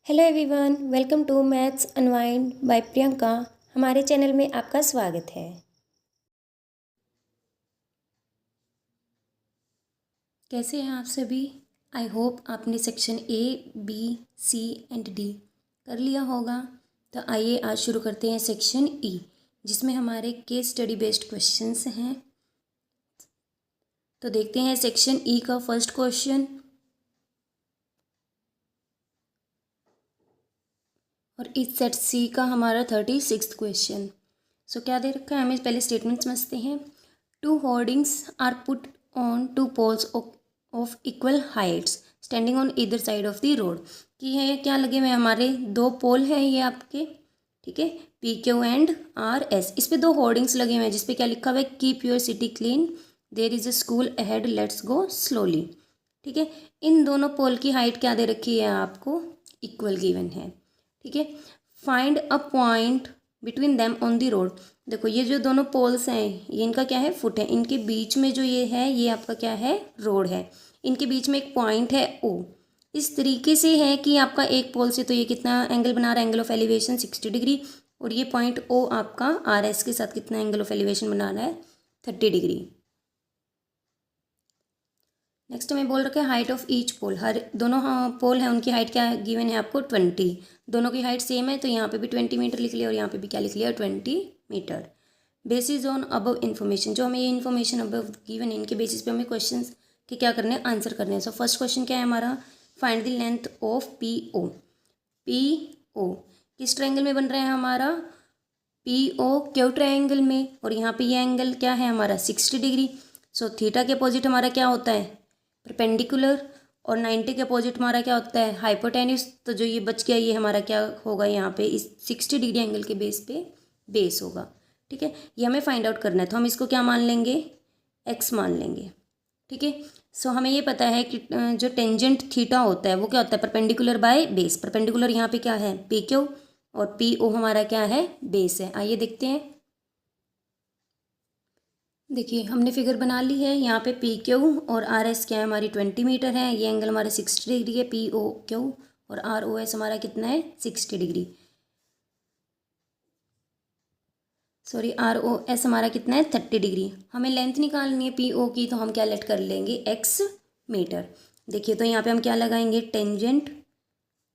Hello everyone, welcome to maths unwind by Priyanka. हमारे channel में आपका स्वागत है। कैसे हैं आप सभी? आई होप आपने section A, B, C and D कर लिया होगा। तो आइए आज शुरू करते हैं सेक्शन ई, जिसमें हमारे केस स्टडी बेस्ड क्वेश्चंस हैं। तो देखते हैं सेक्शन ई का फर्स्ट क्वेश्चन। और इस सेट सी का हमारा 36 क्वेश्चन। सो क्या दे रखा है, हमें पहले स्टेटमेंट समझते हैं। Two hoardings are put on two poles of equal heights standing on either side of the road. कि है क्या लगे हुए हमारे दो पोल हैं ये आपके, ठीक है, P Q and R S. इस पे दो होर्डिंग्स लगे हुए हैं जिसपे क्या लिखा हुआ है, keep your city clean, there is a school ahead, let's go slowly. ठीक है, इन दोनों पोल की हाइट क्या दे रखी है आपको, इक्वल गिवन है। ठीक है, find a point between them on the road. देखो ये जो दोनों पोल्स हैं ये इनका क्या है, फुट है। इनके बीच में जो ये है ये आपका क्या है, रोड है। इनके बीच में एक पॉइंट है ओ। इस तरीके से है कि आपका एक पोल से तो ये कितना एंगल बना रहा है, एंगल ऑफ एलिवेशन 60 डिग्री। और ये पॉइंट ओ आपका आर एस के साथ कितना एंगल ऑफ एलिवेशन बना रहा है, 30 डिग्री। नेक्स्ट हमें बोल रखा है हाइट ऑफ ईच पोल। हर दोनों पोल है उनकी हाइट क्या गिवन है आपको, 20। दोनों की हाइट सेम है तो यहाँ पे भी 20 मीटर लिख लिया और यहाँ पे भी क्या लिख लिया, 20 meter. Basis on above information, जो हमें ये इन्फॉर्मेशन अबव गिवन है इनके बेसिस पे हमें क्वेश्चन के क्या करने हैं, आंसर करने हैं। सो फर्स्ट क्वेश्चन क्या है हमारा, find the length of P O. P O किस ट्रायंगल में बन रहा है हमारा, पी ओ क्यू ट्रायंगल में। और यहाँ पे ये एंगल क्या है हमारा, 60 डिग्री। सो थीटा के अपोजिट हमारा क्या होता है, परपेंडिकुलर। और 90 के अपोजिट हमारा क्या होता है, हाइपोटेन्यूस। तो जो ये बच गया ये हमारा क्या होगा, यहाँ पे इस 60 डिग्री एंगल के बेस पे बेस होगा। ठीक है, ये हमें फाइंड आउट करना है तो हम इसको क्या मान लेंगे, एक्स मान लेंगे। ठीक है, सो हमें ये पता है कि जो टेंजेंट थीटा होता है वो क्या होता है, परपेंडिकुलर बाय बेस। परपेंडिकुलर यहाँ पे क्या है, पी क्यू, और पी ओ हमारा क्या है, बेस है। आइए देखते हैं। देखिए हमने फिगर बना ली है। यहाँ पे पी क्यू और आर एस क्या है हमारी, 20 मीटर है। ये एंगल हमारा 60 डिग्री है, पी ओ क्यू। और आर ओ एस हमारा कितना है, 60 degree. Sorry, R O S हमारा कितना है, 30 डिग्री। हमें लेंथ निकालनी है पी ओ की, तो हम क्या लेट कर लेंगे, एक्स मीटर। देखिए तो यहाँ पे हम क्या लगाएंगे, tangent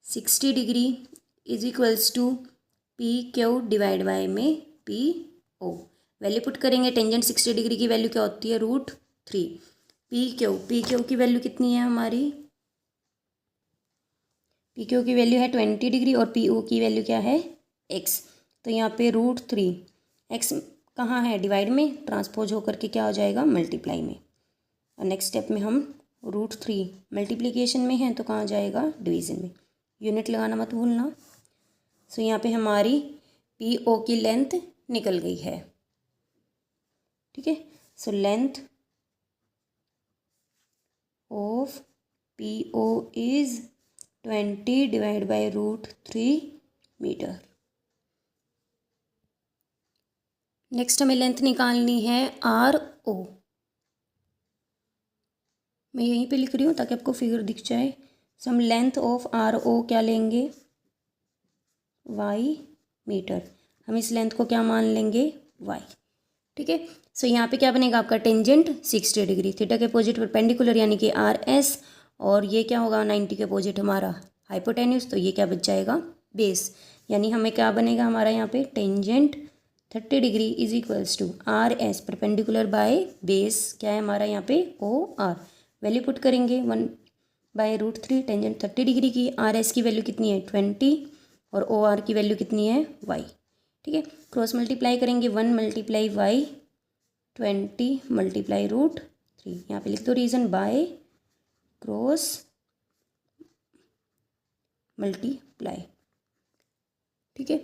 60 degree is equals to P Q divide by में पी ओ। वैल्यू पुट करेंगे, टेंजेंट 60 डिग्री की वैल्यू क्या होती है, √3। पी क्यू की वैल्यू कितनी है हमारी, पी क्यू की वैल्यू है 20 डिग्री और पी ओ की वैल्यू क्या है, एक्स। तो यहाँ पे √3, एक्स कहाँ है, डिवाइड में, ट्रांसपोज होकर के क्या हो जाएगा, मल्टीप्लाई में। और नेक्स्ट स्टेप में हम √3 मल्टीप्लीकेशन में है तो कहाँ जाएगा, डिवीज़न में। यूनिट लगाना मत भूलना। सो यहाँ पे हमारी पी ओ की लेंथ निकल गई है। ठीक है, so length of P O is 20 divide by √3 meter. Next हमें लेंथ निकालनी है आर ओ। मैं यहीं पे लिख रही हूँ ताकि आपको फिगर दिख जाए। सो हम लेंथ ऑफ आर ओ क्या लेंगे, वाई मीटर। हम इस लेंथ को क्या मान लेंगे, वाई। ठीक है, सो यहाँ पे क्या बनेगा आपका, टेंजेंट 60 डिग्री, थीटा के अपोजिट परपेंडिकुलर यानी कि आर एस। और ये क्या होगा, 90 के अपोजिट हमारा हाइपोटेन्यूस। तो ये क्या बच जाएगा, बेस। यानी हमें क्या बनेगा हमारा यहाँ पे, tangent 30 degree is equals to R S perpendicular by base क्या है हमारा यहाँ पे, ओ आर। वैल्यू पुट करेंगे 1/√3। टेंजेंट 30 डिग्री की, आर एस की वैल्यू कितनी है, 20। और ओ आर की वैल्यू कितनी है, वाई। ठीक है, क्रॉस मल्टीप्लाई करेंगे, 1 मल्टीप्लाई वाई, 20 मल्टीप्लाई √3। यहाँ पे लिख दो रीज़न, बाय क्रॉस मल्टीप्लाई। ठीक है,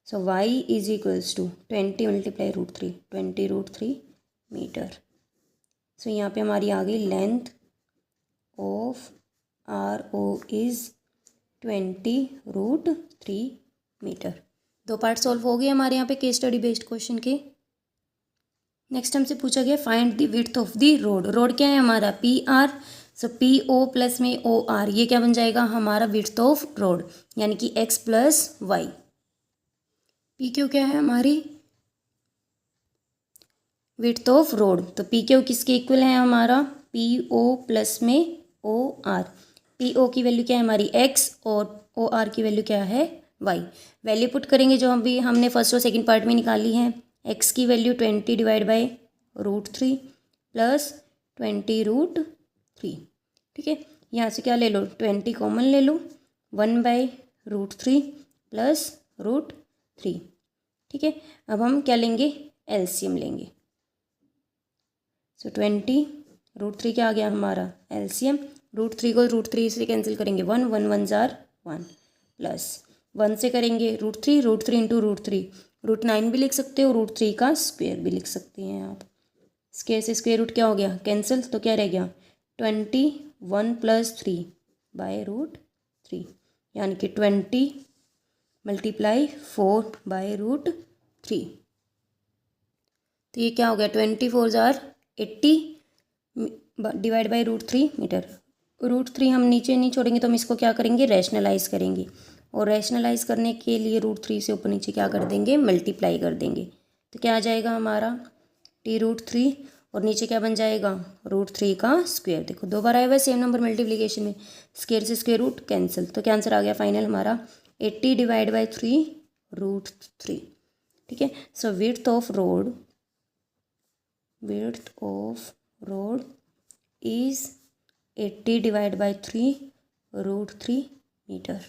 so Y is equals to 20 multiply √3, 20 √3 metre. So यहाँ पे हमारी आ गई length of R O is 20 √3 metre. दो पार्ट सॉल्व हो गए हमारे यहाँ पे केस स्टडी बेस्ड क्वेश्चन के। नेक्स्ट हमसे पूछा गया find the width of the road. Road क्या है हमारा, P R. So P O plus में ओ आर, ये क्या बन जाएगा हमारा विड्थ ऑफ रोड, यानी कि X plus Y. P Q क्या है हमारी विड्थ ऑफ रोड, तो पी क्यू किसके इक्वल है हमारा पी ओ प्लस में ओ आर। पी ओ की वैल्यू क्या है हमारी एक्स और ओ आर की वैल्यू क्या है वाई। वैल्यू पुट करेंगे जो अभी हमने फर्स्ट और सेकंड पार्ट में निकाली है। एक्स की वैल्यू 20 डिवाइड बाई √3 प्लस 20√3, ठीक है। यहाँ से क्या ले लो 20 कॉमन ले लो, 1/√3 प्लस √3, ठीक है। अब हम क्या लेंगे एलसीएम लेंगे। सो 20 √3 क्या आ गया हमारा एलसीएम, √3 को √3 से कैंसिल करेंगे 1 1 1 जार 1 प्लस 1 से करेंगे √3 इंटू √3, √9 भी लिख सकते हो, √3 का स्क्वायर भी लिख सकते हैं आप। स्क्वायर से स्क्वायर रूट क्या हो गया कैंसिल, तो क्या रह गया 21 + 3 बाय √3, यानी कि 20 × 4 बाय √3, तो ये क्या हो गया 24 जार 80 डिवाइड बाई √3 मीटर। √3 हम नीचे नहीं छोड़ेंगे तो हम इसको क्या करेंगे रैशनलाइज करेंगे, और रैशनलाइज करने के लिए √3 से ऊपर नीचे क्या कर देंगे मल्टीप्लाई कर देंगे, तो क्या आ जाएगा हमारा t√3 और नीचे क्या बन जाएगा √3 का स्क्वायर। देखो दो बार आया हुआ है सेम नंबर मल्टीप्लिकेशन में, स्क्वायर से स्क्वायर रूट कैंसिल, तो क्या आंसर आ गया फाइनल हमारा 80 डिवाइड बाई 3 √3, ठीक है। So width of road is 80 divide by 3 √3 metre.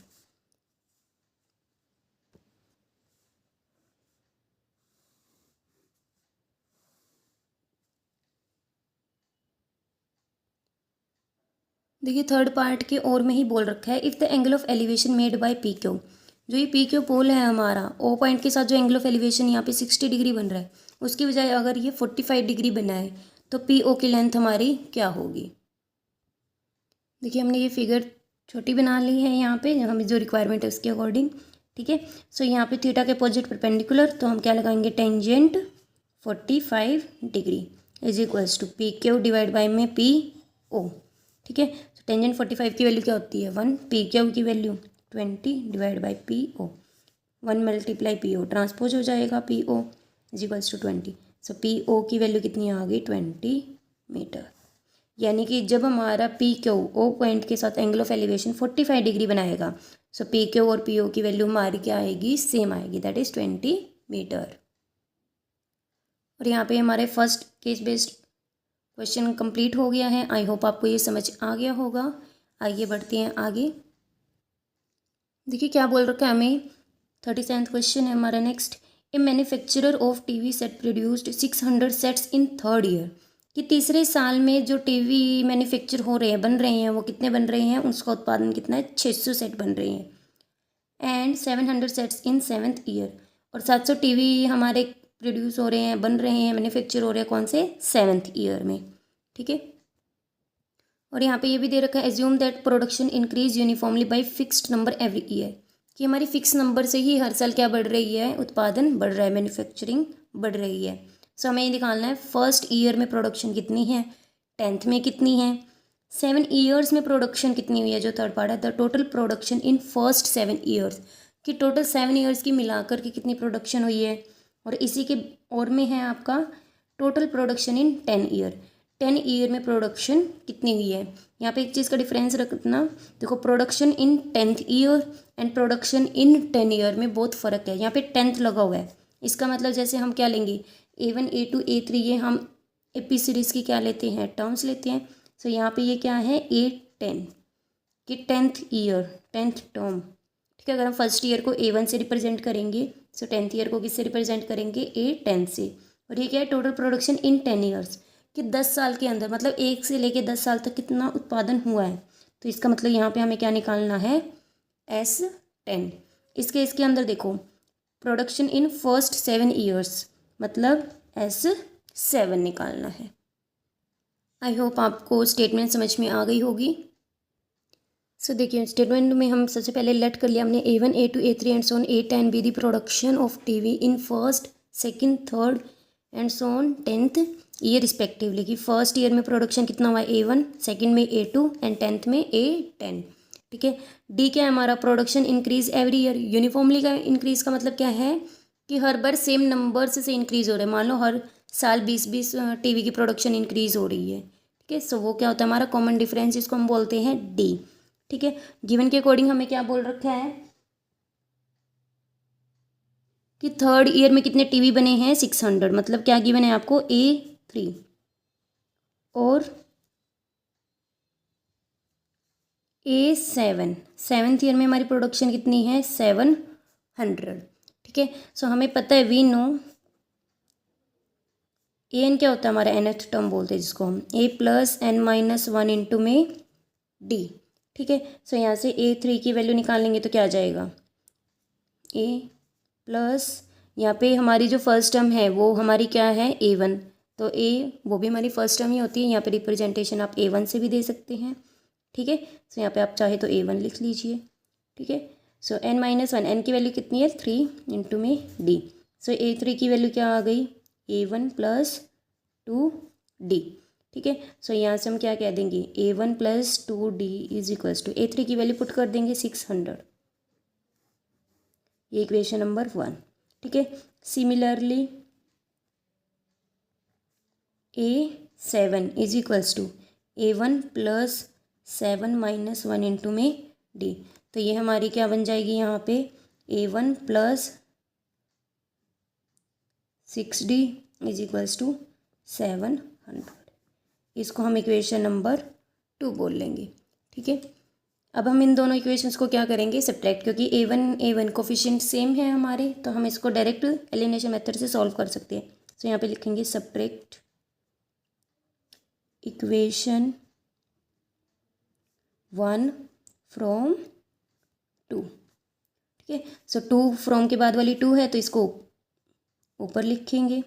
देखिए थर्ड पार्ट के और में ही बोल रखा है, if the angle of elevation made by P Q, जो ये पी क्यू पोल है हमारा ओ पॉइंट के साथ जो एंगल ऑफ एलिवेशन यहाँ पे 60 डिग्री बन रहा है, उसकी बजाय अगर ये 45 डिग्री बना है तो पी ओ की लेंथ हमारी क्या होगी। देखिए हमने ये फिगर छोटी बना ली है यहाँ पे, हमें जो रिक्वायरमेंट है उसके अकॉर्डिंग, ठीक है। सो यहाँ पे थीटा के अपोजिट परपेंडिकुलर, तो हम क्या लगाएंगे tangent 45 degree is equals to P Q divide by में पी ओ, ठीक है। तो टेंजेंट 45 की वैल्यू क्या होती है 1, पी क्यू की value 20 divide by P O, 1 × P O transpose हो जाएगा P O is equals to 20। So P O की वैल्यू कितनी आ गई 20 मीटर, यानी कि जब हमारा पी क्यू ओ पॉइंट के साथ एंगल ऑफ एलिवेशन 45 डिग्री बनाएगा, सो पी क्यू और पी ओ की वैल्यू हमारी क्या आएगी सेम आएगी, दैट इज़ 20 मीटर। और यहाँ पे हमारे first case based question complete हो गया है। आई होप आपको ये समझ आ गया होगा। आइए बढ़ते हैं आगे। देखिए क्या बोल रखा है हमें, 37th क्वेश्चन है हमारा next. A manufacturer of TV set produced 600 sets in third year, कि तीसरे साल में जो टीवी मैन्युफैक्चर हो रहे हैं बन रहे हैं वो कितने बन रहे हैं, उसका उत्पादन कितना है 600 सेट बन रहे हैं, and 700 sets in 7th year, और 700 टीवी हमारे प्रोड्यूस हो रहे हैं बन रहे हैं मैन्युफैक्चर हो रहे हैं कौन से 7th ईयर में, ठीक है। और यहाँ पे ये भी दे रखा है assume that production increase uniformly bye fixed number every year, कि हमारी फिक्स नंबर से ही हर साल क्या बढ़ रही है उत्पादन बढ़ रहा है, मैन्युफैक्चरिंग बढ़ रही है। सो हमें ये निकालना है फर्स्ट ईयर में प्रोडक्शन कितनी है, 10th में कितनी है, 7 ईयर्स में प्रोडक्शन कितनी हुई है, जो थर्ड पार्ट है the total production in first 7 years, कि टोटल 7 ईयर्स की मिलाकर के कितनी प्रोडक्शन हुई है। और इसी के और में है आपका टोटल प्रोडक्शन इन 10 ईयर, 10 ईयर में प्रोडक्शन कितनी हुई है। यहाँ पे एक चीज़ का डिफरेंस रखना, देखो production in 10th year and production in 10 year में बहुत फ़र्क है। यहाँ पे 10th लगा हुआ है, इसका मतलब जैसे हम क्या लेंगे A1 A2 A3, ये हम एपी सीरीज़ की क्या लेते हैं टर्म्स लेते हैं। सो यहाँ पे ये क्या है A10 कि 10th ईयर 10th टर्म, ठीक है। अगर हम फर्स्ट ईयर को A1 से रिप्रेजेंट करेंगे, सो 10th ईयर को किससे रिप्रेजेंट करेंगे A10 से। और ये क्या है टोटल प्रोडक्शन इन 10 ईयर्स, कि 10 साल के अंदर, मतलब 1 से लेके 10 साल तक कितना उत्पादन हुआ है। तो इसका मतलब यहाँ पे हमें क्या निकालना है S10। इसके अंदर देखो प्रोडक्शन इन फर्स्ट 7 ईयर्स, मतलब S7 निकालना है। आई होप आपको स्टेटमेंट समझ में आ गई होगी। सो देखिए स्टेटमेंट में हम सबसे पहले लेट कर लिया हमने A1 A2 A3 and so on A10 be the production of TV in first second third and so on 10th year respectively कि फर्स्ट ईयर में प्रोडक्शन कितना हुआ है A1, सेकंड में A2 एंड 10th में A10। ठीक है। D क्या है हमारा, production increase every year. Uniformly का इंक्रीज का मतलब क्या है कि हर बार सेम नंबर से इंक्रीज हो रहा है। मान लो हर साल 20-20 टीवी की प्रोडक्शन इंक्रीज हो रही है। ठीक है, सो वो क्या होता है हमारा कॉमन डिफरेंस, इसको हम बोलते हैं डी। ठीक है, गिवन के अकॉर्डिंग हमें क्या बोल रखा है कि थर्ड ईयर में कितने टीवी बने हैं 600। मतलब क्या गिवन है आपको A3 और A7। सेवन्थ ईयर में हमारी प्रोडक्शन कितनी है 700। ठीक है, सो हमें पता है वी नो एन क्या होता है हमारा nth टर्म बोलते हैं जिसको हम A+n-1 इंटू में डी। ठीक है, सो यहाँ से A3 की वैल्यू निकालेंगे तो क्या आ जाएगा A प्लस यहाँ पे हमारी जो फर्स्ट टर्म है वो हमारी क्या है A1, तो A वो भी हमारी फर्स्ट टर्म ही होती है। यहाँ पे रिप्रेजेंटेशन आप A1 से भी दे सकते हैं। ठीक है, सो यहाँ पे आप चाहे तो A1 लिख लीजिए। ठीक है, सो n-1, n की वैल्यू कितनी है 3 इंटू में डी। सो A3 की वैल्यू क्या आ गई A1 प्लस 2D। ठीक है, सो यहाँ से हम क्या कह देंगे A1 plus 2D is equals to A3 की वैल्यू पुट कर देंगे 600। ये इक्वेशन नंबर 1। ठीक है, similarly A7 is equals to A1 plus 7-1 into में D। तो ये हमारी क्या बन जाएगी यहाँ पे A1 plus 6D is equals to 700। इसको हम इक्वेशन नंबर 2 बोल लेंगे। ठीक है, अब हम इन दोनों इक्वेशंस को क्या करेंगे सब्ट्रैक्ट, क्योंकि A1 कोफिशिएंट सेम है हमारे, तो हम इसको डायरेक्ट एलिमिनेशन मेथड से सॉल्व कर सकते हैं। तो यहाँ पे लिखेंगे सब्ट्रैक्ट इक्वेशन 1 फ्रॉम 2। ठीक है, सो 2 फ्रॉम के बाद वाली 2 है तो इसको ऊपर लिखेंगे।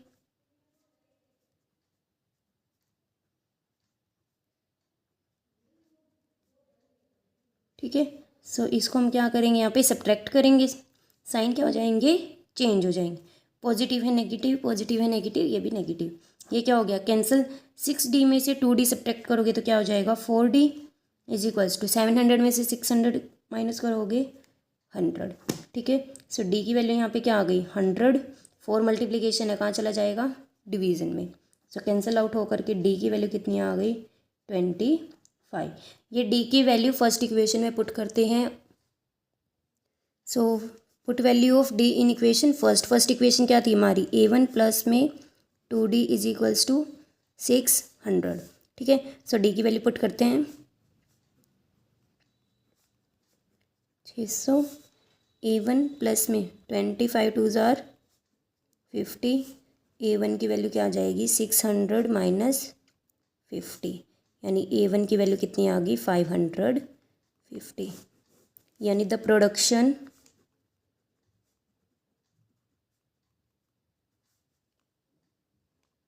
ठीक है, सो इसको हम क्या करेंगे यहाँ पे सब्ट्रैक्ट करेंगे, साइन क्या हो जाएंगे चेंज हो जाएंगे। पॉजिटिव है नेगेटिव, पॉजिटिव है नेगेटिव, ये भी नेगेटिव, ये क्या हो गया कैंसिल। 6D में से 2D सब्ट्रैक्ट करोगे तो क्या हो जाएगा 4D इज इक्वल्स टू 700 में से 600 माइनस करोगे 100। ठीक है, सो D की वैल्यू यहाँ पे क्या आ गई 100। 4 मल्टीप्लीकेशन है, कहाँ चला जाएगा डिवीज़न में, सो कैंसिल आउट होकर के D की वैल्यू कितनी आ गई 25। ये D की वैल्यू फर्स्ट इक्वेशन में पुट करते हैं। So put value of D in equation first equation क्या थी हमारी A1 प्लस में 2D इज इक्वल्स टू 600। ठीक है, सो D की वैल्यू पुट करते हैं 600। A1 प्लस में 25 2 ज़ार 50। A1 की वैल्यू क्या आ जाएगी 600 माइनस 50, यानी A1 की वैल्यू कितनी आ गई 550। यानी the production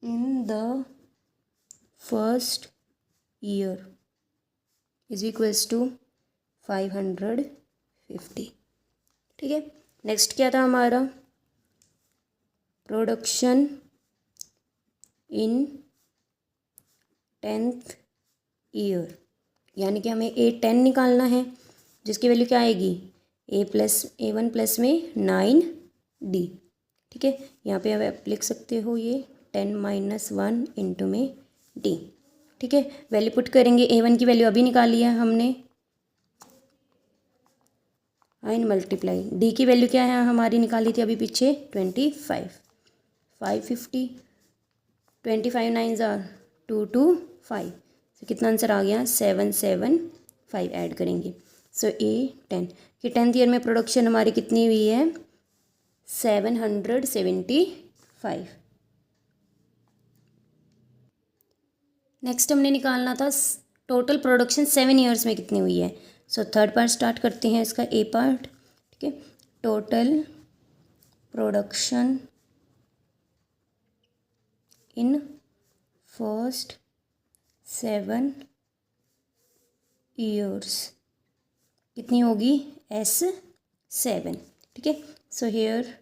in the first year is equals to 550। ठीक है, नेक्स्ट क्या था हमारा प्रोडक्शन इन 10th ईयर, यानी कि हमें A10 निकालना है जिसकी वैल्यू क्या आएगी A1 प्लस में 9D। ठीक है, यहाँ पे आप लिख सकते हो ये 10-1 इंटू में D। ठीक है, वैल्यू पुट करेंगे, A1 की वैल्यू अभी निकाली है हमने, इन मल्टीप्लाई D की वैल्यू क्या है हमारी निकाली थी अभी पीछे 25। 550 25 9 ज़ार 225, तो कितना आंसर आ गया 775 ऐड करेंगे। सो A10 कि 10th ईयर में प्रोडक्शन हमारी कितनी हुई है 775। नेक्स्ट हमने निकालना था टोटल प्रोडक्शन 7 ईयर्स में कितनी हुई है। सो थर्ड पार्ट स्टार्ट करते हैं इसका A पार्ट। ठीक है, total production in first 7 years कितनी होगी S7। ठीक है, so here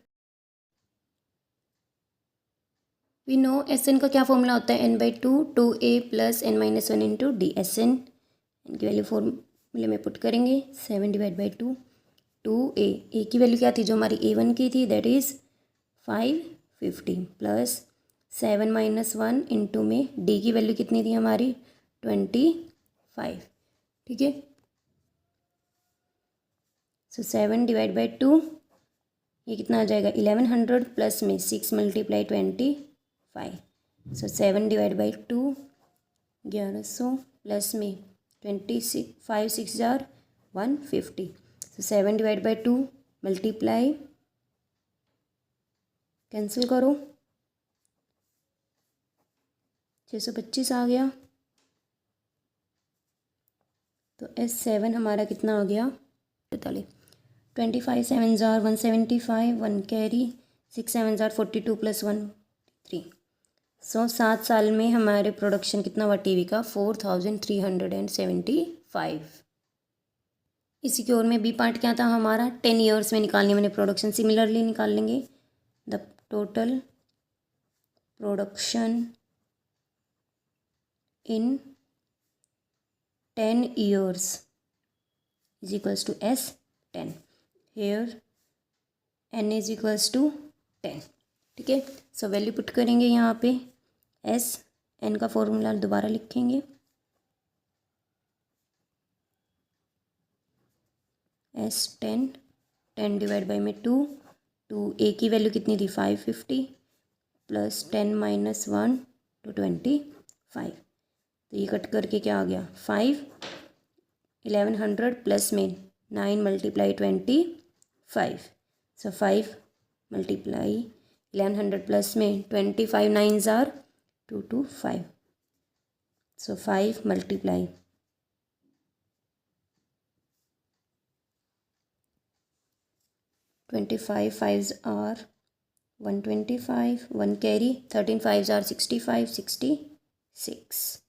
we know S N का क्या फॉर्मूला होता है, n/2 2a plus n-1 into D. S N की वैल्यू फॉर्मूले में पुट करेंगे, 7/2 2a की वैल्यू क्या थी जो हमारी a1 की थी, दैट इज़ 550 प्लस 7-1 इंटू में डी की वैल्यू कितनी थी हमारी 25। ठीक है, सो 7/2 ये कितना आ जाएगा 1100 प्लस में 6 मल्टीप्लाई 25, सो 7/2 1100 प्लस में 26 5 6 जार 150, सो 7/2 मल्टीप्लाई कैंसिल करो 625 आ गया। तो S7 हमारा कितना आ गया 43। 25 7 जार 175, 1 कैरी 6 7 जार 42 प्लस 1 3। सो 7 साल में हमारे प्रोडक्शन कितना हुआ टीवी का 4375। इसी की ओर में बी पार्ट क्या था हमारा 10 ईयर्स में निकालनी मैंने प्रोडक्शन, सिमिलरली निकाल लेंगे the total production in 10 years is equals to S10, here n is equals to 10। ठीक है, सो वैल्यू पुट करेंगे यहाँ पे, एस एन का फॉर्मूला दोबारा लिखेंगे, S10 10 डिवाइड बाई में 2 ए की वैल्यू कितनी थी 550 प्लस 10-1 तो 25, तो ये कट करके क्या आ गया 5 1100 प्लस में 9 मल्टीप्लाई 25, सो 5 मल्टीप्लाई 1100 प्लस में 25 9 जार 225, so 5 multiply 25 5s are 125, 1 carry 13 5s are 65 66,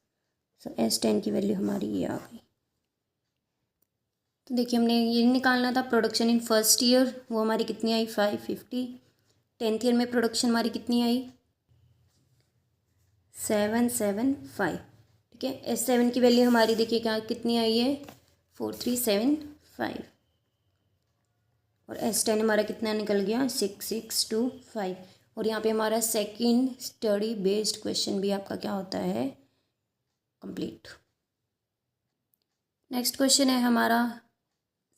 so S10 की वैल्यू हमारी ये आ गई। तो देखिए हमने ये निकालना था प्रोडक्शन इन फर्स्ट ईयर, वो हमारी कितनी आई 550। 10th ईयर में प्रोडक्शन हमारी कितनी आई 775। ठीक है, S7 की वैल्यू हमारी देखिए क्या कितनी आई है 4375, और S10 हमारा कितना निकल गया 6625। और यहाँ पे हमारा सेकंड स्टडी बेस्ड क्वेश्चन भी आपका क्या होता है कंप्लीट। नेक्स्ट क्वेश्चन है हमारा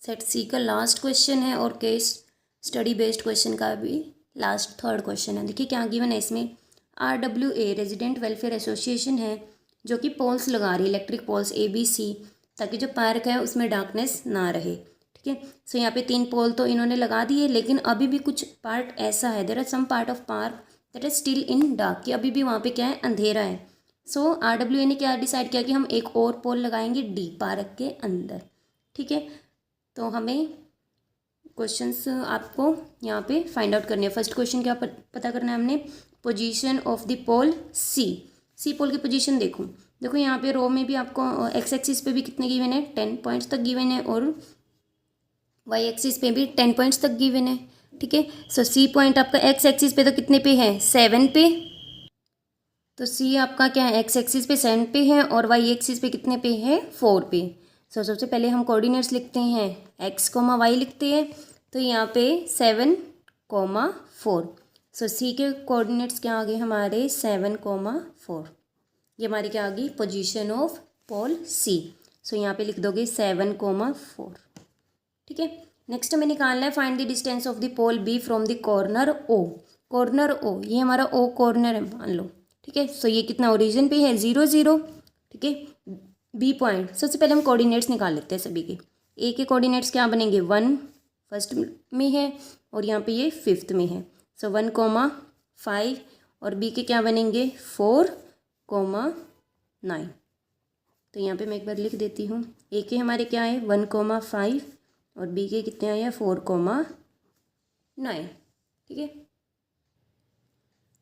सेट सी का लास्ट क्वेश्चन है, और केस स्टडी बेस्ड क्वेश्चन का भी लास्ट थर्ड क्वेश्चन है। देखिए क्या गिवन है इसमें, RWA रेजिडेंट वेलफेयर एसोसिएशन है जो कि पोल्स लगा रही है, इलेक्ट्रिक पोल्स ABC, ताकि जो पार्क है उसमें डार्कनेस ना रहे। ठीक है, सो यहाँ पे 3 पोल तो इन्होंने लगा दिए, लेकिन अभी भी कुछ पार्ट ऐसा है, there are some part of park that is still in dark, कि अभी भी वहाँ पे क्या है अंधेरा है। सो RWA ने क्या डिसाइड किया कि हम एक और पोल लगाएंगे D पार्क के अंदर। ठीक है, तो हमें क्वेश्चंस आपको यहाँ पे फाइंड आउट करने हैं। फर्स्ट क्वेश्चन क्या पता करना है हमने, पोजीशन ऑफ द पोल सी पोल की पोजीशन देखो यहाँ पे रो में भी आपको एक्स एक्सिस पे भी कितने गिवन है 10 पॉइंट्स तक गिवन है, और वाई एक्सिस पे भी 10 पॉइंट्स तक गिवन है। ठीक है, सो सी पॉइंट आपका एक्स एक्सिस पे तो कितने पे है 7 पे, तो सी आपका क्या है एक्स एक्सिस पे 7 पे है, और वाई एक्सिस पे कितने पे है 4 पे। सो सबसे पहले हम कोऑर्डिनेट्स लिखते हैं, एक्स कोमा वाई लिखते हैं, तो यहाँ पे 7,4। सो सी के कोऑर्डिनेट्स क्या आ गए हमारे 7,4, ये हमारी क्या आ गई पोजीशन ऑफ पोल सी। सो यहाँ पे लिख दोगे 7,4। ठीक है, नेक्स्ट हमें निकालना है find the distance of the pole B from the corner O. Corner O, ये हमारा ओ कॉर्नर है मान लो। ठीक है, सो ये कितना ओरिजिन पे है 0 0। ठीक है, बी पॉइंट, सबसे पहले हम कोऑर्डिनेट्स निकाल लेते हैं सभी के। ए के कोऑर्डिनेट्स क्या बनेंगे 1 फर्स्ट में है, और यहाँ पे ये 5th में है, सो 1,5, और बी के क्या बनेंगे 4,9। तो यहाँ पे मैं एक बार लिख देती हूँ, ए के हमारे क्या है 1,5, और बी के कितने आए 4,9। ठीक है,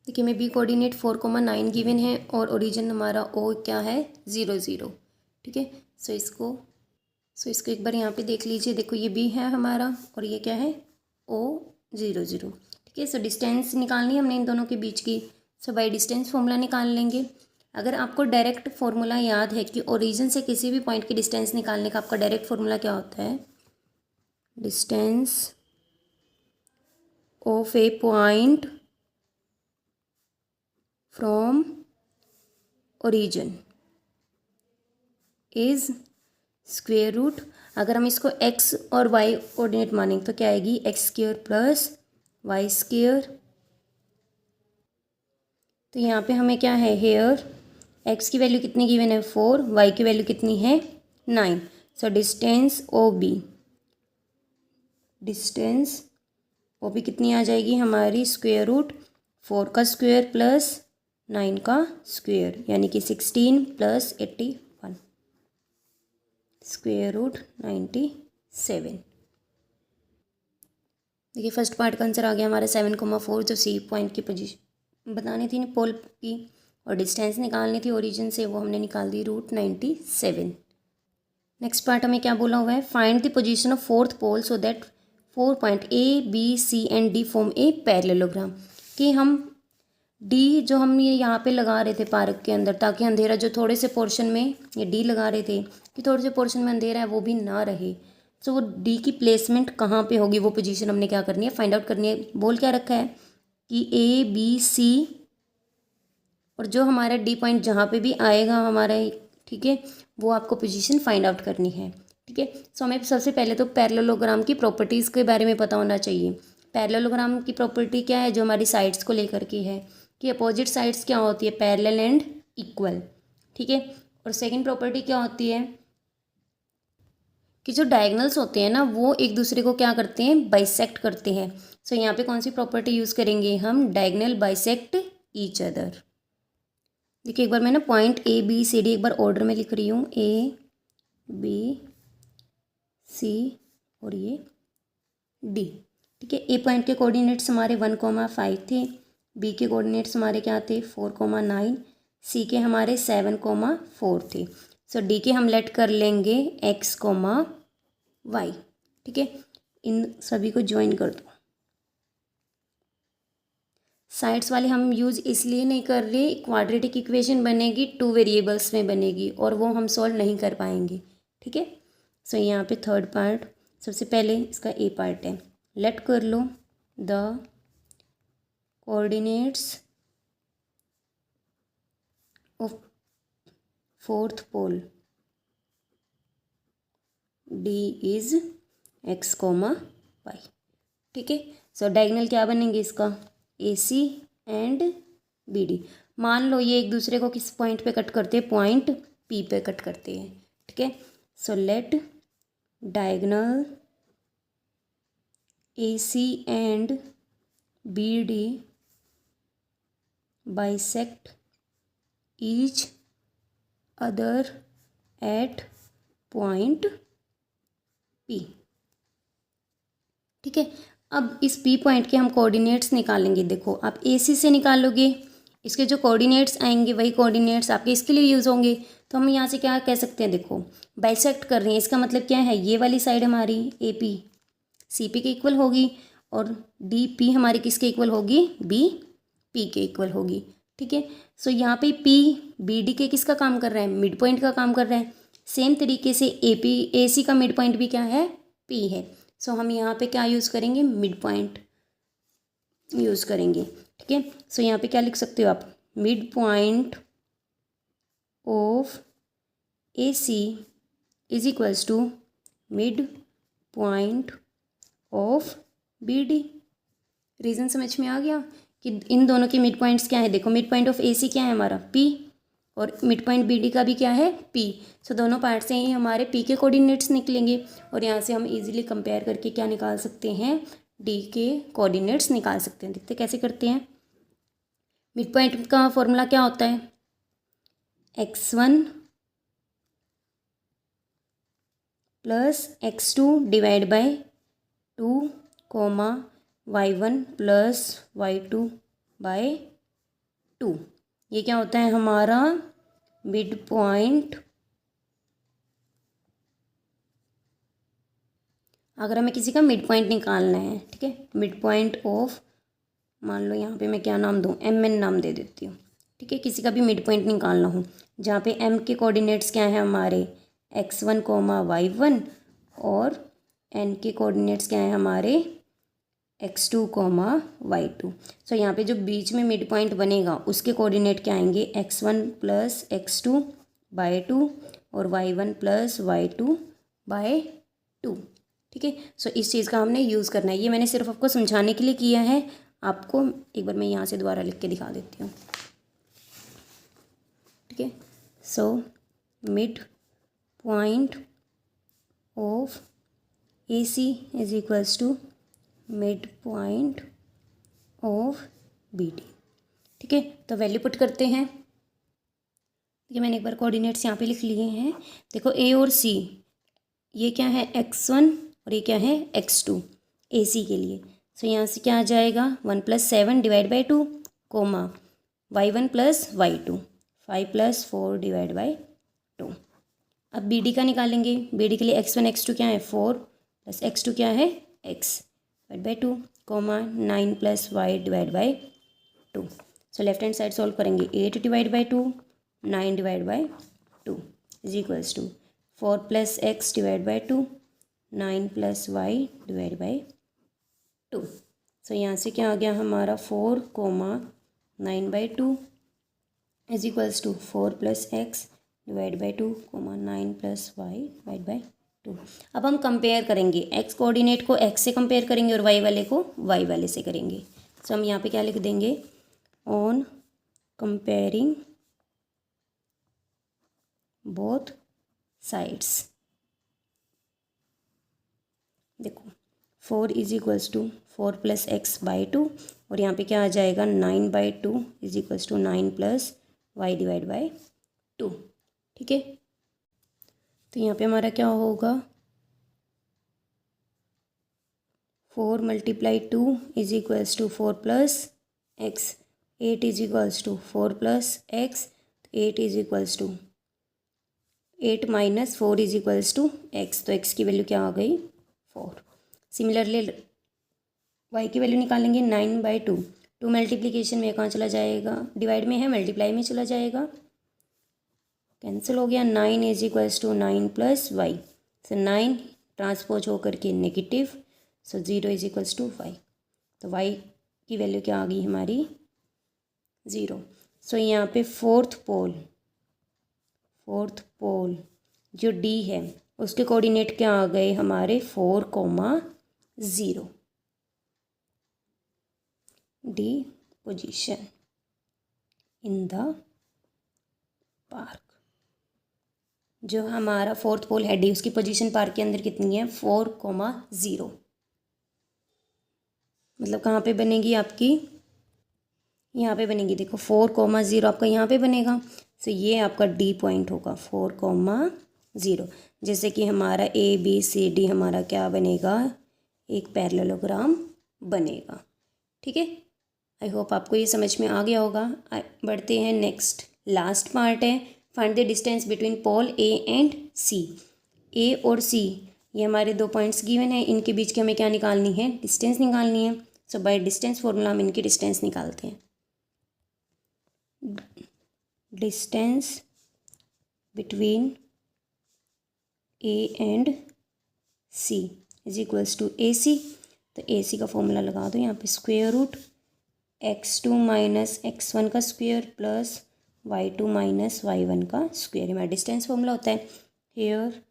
देखिए मैं बी कोऑर्डिनेट 4,9 गिवन है, और ओरिजिन हमारा ओ क्या है 0 0। ठीक है, सो इसको एक बार यहाँ पे देख लीजिए, देखो ये बी है हमारा, और ये क्या है O 0 0। ठीक है, सो डिस्टेंस निकालनी है हमने इन दोनों के बीच की। सो बाई डिस्टेंस फॉर्मूला निकाल लेंगे। अगर आपको डायरेक्ट फॉर्मूला याद है कि ओरिजिन से किसी भी पॉइंट की डिस्टेंस निकालने का आपका डायरेक्ट फॉर्मूला क्या होता है, distance of a point from origin is square root, अगर हम इसको x और y कोऑर्डिनेट मानेंगे तो क्या आएगी, X square plus Y square. तो यहाँ पे हमें क्या है, हेयर x की वैल्यू कितनी गिवन है 4, y की वैल्यू कितनी है 9। So distance O B, distance O B कितनी आ जाएगी हमारी, स्क्वेयर रूट 4 का स्क्वेयर प्लस 9 का स्क्वेयर, यानी कि 16 प्लस 81, स्क्वेयर रूट 97। देखिए फर्स्ट पार्ट का आंसर आ गया हमारा 7,4, जो सी पॉइंट की पोजीशन बतानी थी पोल की और डिस्टेंस निकालनी थी ओरिजिन से, वो हमने निकाल दी √97। नेक्स्ट पार्ट हमें क्या बोला हुआ है, find the position of fourth pole so that 4 point A B C and D form a parallelogram. कि हम डी जो हम ये यहाँ पे लगा रहे थे पार्क के अंदर, ताकि अंधेरा जो थोड़े से पोर्शन में, ये डी लगा रहे थे कि थोड़े से पोर्शन में अंधेरा है वो भी ना रहे। सो वो डी की प्लेसमेंट कहाँ पे होगी, वो पोजीशन हमने क्या करनी है, फाइंड आउट करनी है। बोल क्या रखा है कि ए बी सी, और जो हमारा डी पॉइंट जहाँ पे भी आएगा हमारा, ठीक है, वो आपको पोजीशन फाइंड आउट करनी है। ठीक है, सो हमें सबसे पहले तो पैरेललोग्राम की प्रॉपर्टीज़ के बारे में पता होना चाहिए। पैरेललोग्राम की प्रॉपर्टी क्या है, जो हमारी साइड्स को लेकर के है कि अपोजिट साइड्स क्या होती है, पैरेलल एंड इक्वल। ठीक है, और सेकंड प्रॉपर्टी क्या होती है कि जो डायगोनल्स होते हैं ना, वो एक दूसरे को क्या करते हैं, बाइसेक्ट करते हैं। सो यहाँ पे कौन सी प्रॉपर्टी यूज़ करेंगे हम, डायगोनल बाइसेक्ट ईच अदर। देखिए एक बार मैं ना point A B C D एक बार ऑर्डर में लिख रही हूँ, ए बी सी और ये डी। ठीक है, ए पॉइंट के कोऑर्डिनेट्स हमारे 1,5 थे, बी के कोऑर्डिनेट्स हमारे क्या थे 4,9, सी के हमारे 7,4 थे। सो डी के हम लेट कर लेंगे x, y। ठीक है, इन सभी को ज्वाइन कर दो। साइड्स वाले हम यूज़ इसलिए नहीं कर रहे, क्वाड्रेटिक इक्वेशन बनेगी 2 वेरिएबल्स में बनेगी और वो हम सॉल्व नहीं कर पाएंगे। ठीक है, सो यहाँ पे थर्ड पार्ट, सबसे पहले इसका ए पार्ट है, लेट कर लो the coordinates of fourth pole D is x, y। ठीक है, सो डायगोनल क्या बनेंगे इसका, A C and B D. मान लो ये एक दूसरे को किस पॉइंट पे कट करते हैं, पॉइंट पी पे कट करते हैं। ठीक है, so let diagonal A C and B D bisect each other at point P. ठीक है, अब इस पी पॉइंट के हम कोऑर्डिनेट्स निकालेंगे। देखो आप ए सी से निकालोगे, इसके जो कोऑर्डिनेट्स आएंगे वही कोऑर्डिनेट्स आपके इसके लिए यूज़ होंगे। तो हम यहाँ से क्या कह सकते हैं, देखो बाइसेक्ट कर रहे हैं, इसका मतलब क्या है, ये वाली साइड हमारी ए पी सी पी के इक्वल होगी और डी पी हमारी किसके इक्वल होगी, बी पी के इक्वल होगी। ठीक है, सो यहाँ पे पी बी डी के किसका काम कर रहा है, मिड पॉइंट का काम कर रहा है। सेम तरीके से ए पी ए सी का मिड पॉइंट भी क्या है, पी है। सो हम यहाँ पे क्या यूज़ करेंगे, मिड पॉइंट यूज़ करेंगे। ठीक है, सो यहाँ पे क्या लिख सकते हो आप, mid point of A C is equals to mid point of B D. Reason समझ में आ गया कि इन दोनों के मिड पॉइंट्स क्या है। देखो मिड पॉइंट ऑफ ए सी क्या है हमारा, पी, और मिड पॉइंट बी डी का भी क्या है, पी। सो दोनों पार्ट से ही हमारे पी के कोऑर्डिनेट्स निकलेंगे और यहाँ से हम इजीली कंपेयर करके क्या निकाल सकते हैं, डी के कोऑर्डिनेट्स निकाल सकते हैं। देखते कैसे करते हैं। मिड पॉइंट का फॉर्मूला क्या होता है, x1 plus x2 divide by 2, y1 plus y2 by 2। ये क्या होता है हमारा मिड पॉइंट। अगर हमें किसी का मिड पॉइंट निकालना है, ठीक है, मिड पॉइंट ऑफ मान लो यहाँ पे मैं क्या नाम दूँ, एम एन नाम दे देती हूँ। ठीक है, किसी का भी मिड पॉइंट निकालना हो, जहाँ पे एम के कोऑर्डिनेट्स क्या हैं हमारे x1 कोमा y1 और एन के कोऑर्डिनेट्स क्या हैं हमारे x2 कोमा y2। सो यहाँ पे जो बीच में मिड पॉइंट बनेगा उसके कोऑर्डिनेट क्या आएंगे x1 प्लस x2/2 और y1 प्लस y2/2। ठीक है, सो इस चीज़ का हमने यूज़ करना है। ये मैंने सिर्फ आपको समझाने के लिए किया है। आपको एक बार मैं यहाँ से दोबारा लिख के दिखा देती हूँ। ठीक है, so mid point of AC is equals to mid point of BD। ठीक है, तो वैल्यू पुट करते हैं। ये मैंने एक बार कोऑर्डिनेट्स यहाँ पे लिख लिए हैं। देखो A और C ये क्या है x1 और ये क्या है x2 AC के लिए। सो यहाँ से क्या आ जाएगा 1 + 7 / 2 कोमा y1 + y2 5 + 4 / 2। अब BD का निकालेंगे। BD के लिए x1 x2 क्या है 4 + x2 क्या है x / 2 comma 9 + y / 2। So left hand side solve करेंगे 8 / 2 9 / 2 is equals to 4 + x / 2 9 + y / 2। So यहाँ से क्या आ गया हमारा 4 comma 9/2 is equals to 4 + x / 2 comma 9 + y / 2। अब हम कंपेयर करेंगे, x कोऑर्डिनेट को x से कंपेयर करेंगे और y वाले को y वाले से करेंगे। सो हम यहाँ पे क्या लिख देंगे ऑन कंपेयरिंग बोथ साइड्स। देखो 4 इज इक्वल्स टू 4 + x/2 और यहाँ पे क्या आ जाएगा 9/2 इज इक्वल्स टू 9 + y / 2। ठीक है, तो यहाँ पे हमारा क्या होगा 4 × 2 is equals to 4 + x 8 is equals to 4 + x 8 is equals to 8 - 4 is equals to x। तो x की वैल्यू क्या आ गई 4। सिमिलरली y की वैल्यू निकालेंगे 9/2। 2 मल्टीप्लिकेशन में कहाँ चला जाएगा, डिवाइड में है मल्टीप्लाई में चला जाएगा, कैंसिल हो गया। 9 is equals to 9 + y। So 9 transpose होकर के negative, so 0 is equals to 5। तो y की वैल्यू क्या आ गई हमारी 0। सो यहाँ पे फोर्थ पोल जो D है उसके कोऑर्डिनेट क्या आ गए हमारे 4, 0। D position in the park. जो हमारा फोर्थ पोल है D उसकी पोजीशन पार्क के अंदर कितनी है 4, 0। मतलब कहाँ पे बनेगी आपकी, यहाँ पे बनेगी। देखो 4, 0 आपका यहाँ पे बनेगा। सो ये आपका D पॉइंट होगा 4, 0। जैसे कि हमारा ABCD हमारा क्या बनेगा एक पैरेललोग्राम बनेगा। ठीक है, आई होप आपको ये समझ में आ गया होगा। बढ़ते हैं नेक्स्ट, लास्ट पार्ट है find the distance between pole A and C। A और C ये हमारे 2 पॉइंट्स गिवन है, इनके बीच की हमें क्या निकालनी है डिस्टेंस निकालनी है। सो बाय डिस्टेंस फॉर्मूला हम इनकी डिस्टेंस निकालते हैं। Distance between A and C is equals to AC। तो AC का फॉर्मूला लगा दो यहाँ पे √x2 - x1 का स्क्वायर प्लस y2 - y1 का स्क्वायर। हमारा डिस्टेंस फॉर्मूला होता है। हेयर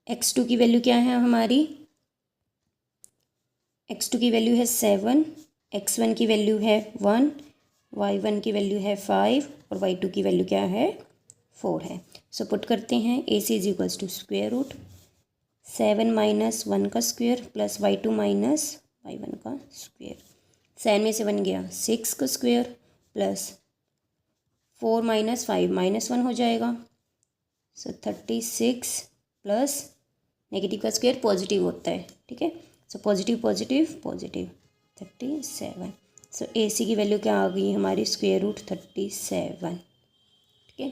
x2 की वैल्यू क्या है हमारी, x2 की वैल्यू है 7, x1 की वैल्यू है 1, y1 की वैल्यू है 5 और y2 की वैल्यू क्या है 4 है। सो पुट करते हैं AC इज इक्वल्स टू √7 - 1 का स्क्वायर प्लस y2 - y1 का स्क्वायर। 7 में से 1 गया 6 का स्क्वायर प्लस 4 - 5 -1 हो जाएगा। सो 36 प्लस नेगेटिव का स्क्वायर पॉजिटिव होता है। ठीक है, सो पॉजिटिव 37। सो AC की वैल्यू क्या आ गई हमारी √37। ठीक है,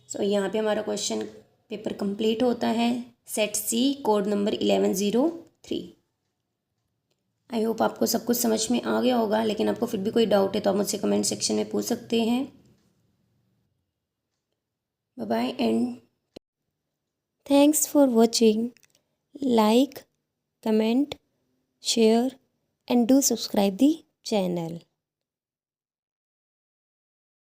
सो यहाँ पे हमारा क्वेश्चन पेपर कंप्लीट होता है। Set C code number 1103। I hope आपको सब कुछ समझ में आ गया होगा, लेकिन आपको फिर भी कोई डाउट है तो आप मुझसे कमेंट सेक्शन में पूछ सकते हैं। Bye bye and thanks for watching. Like, comment, share and do subscribe the channel.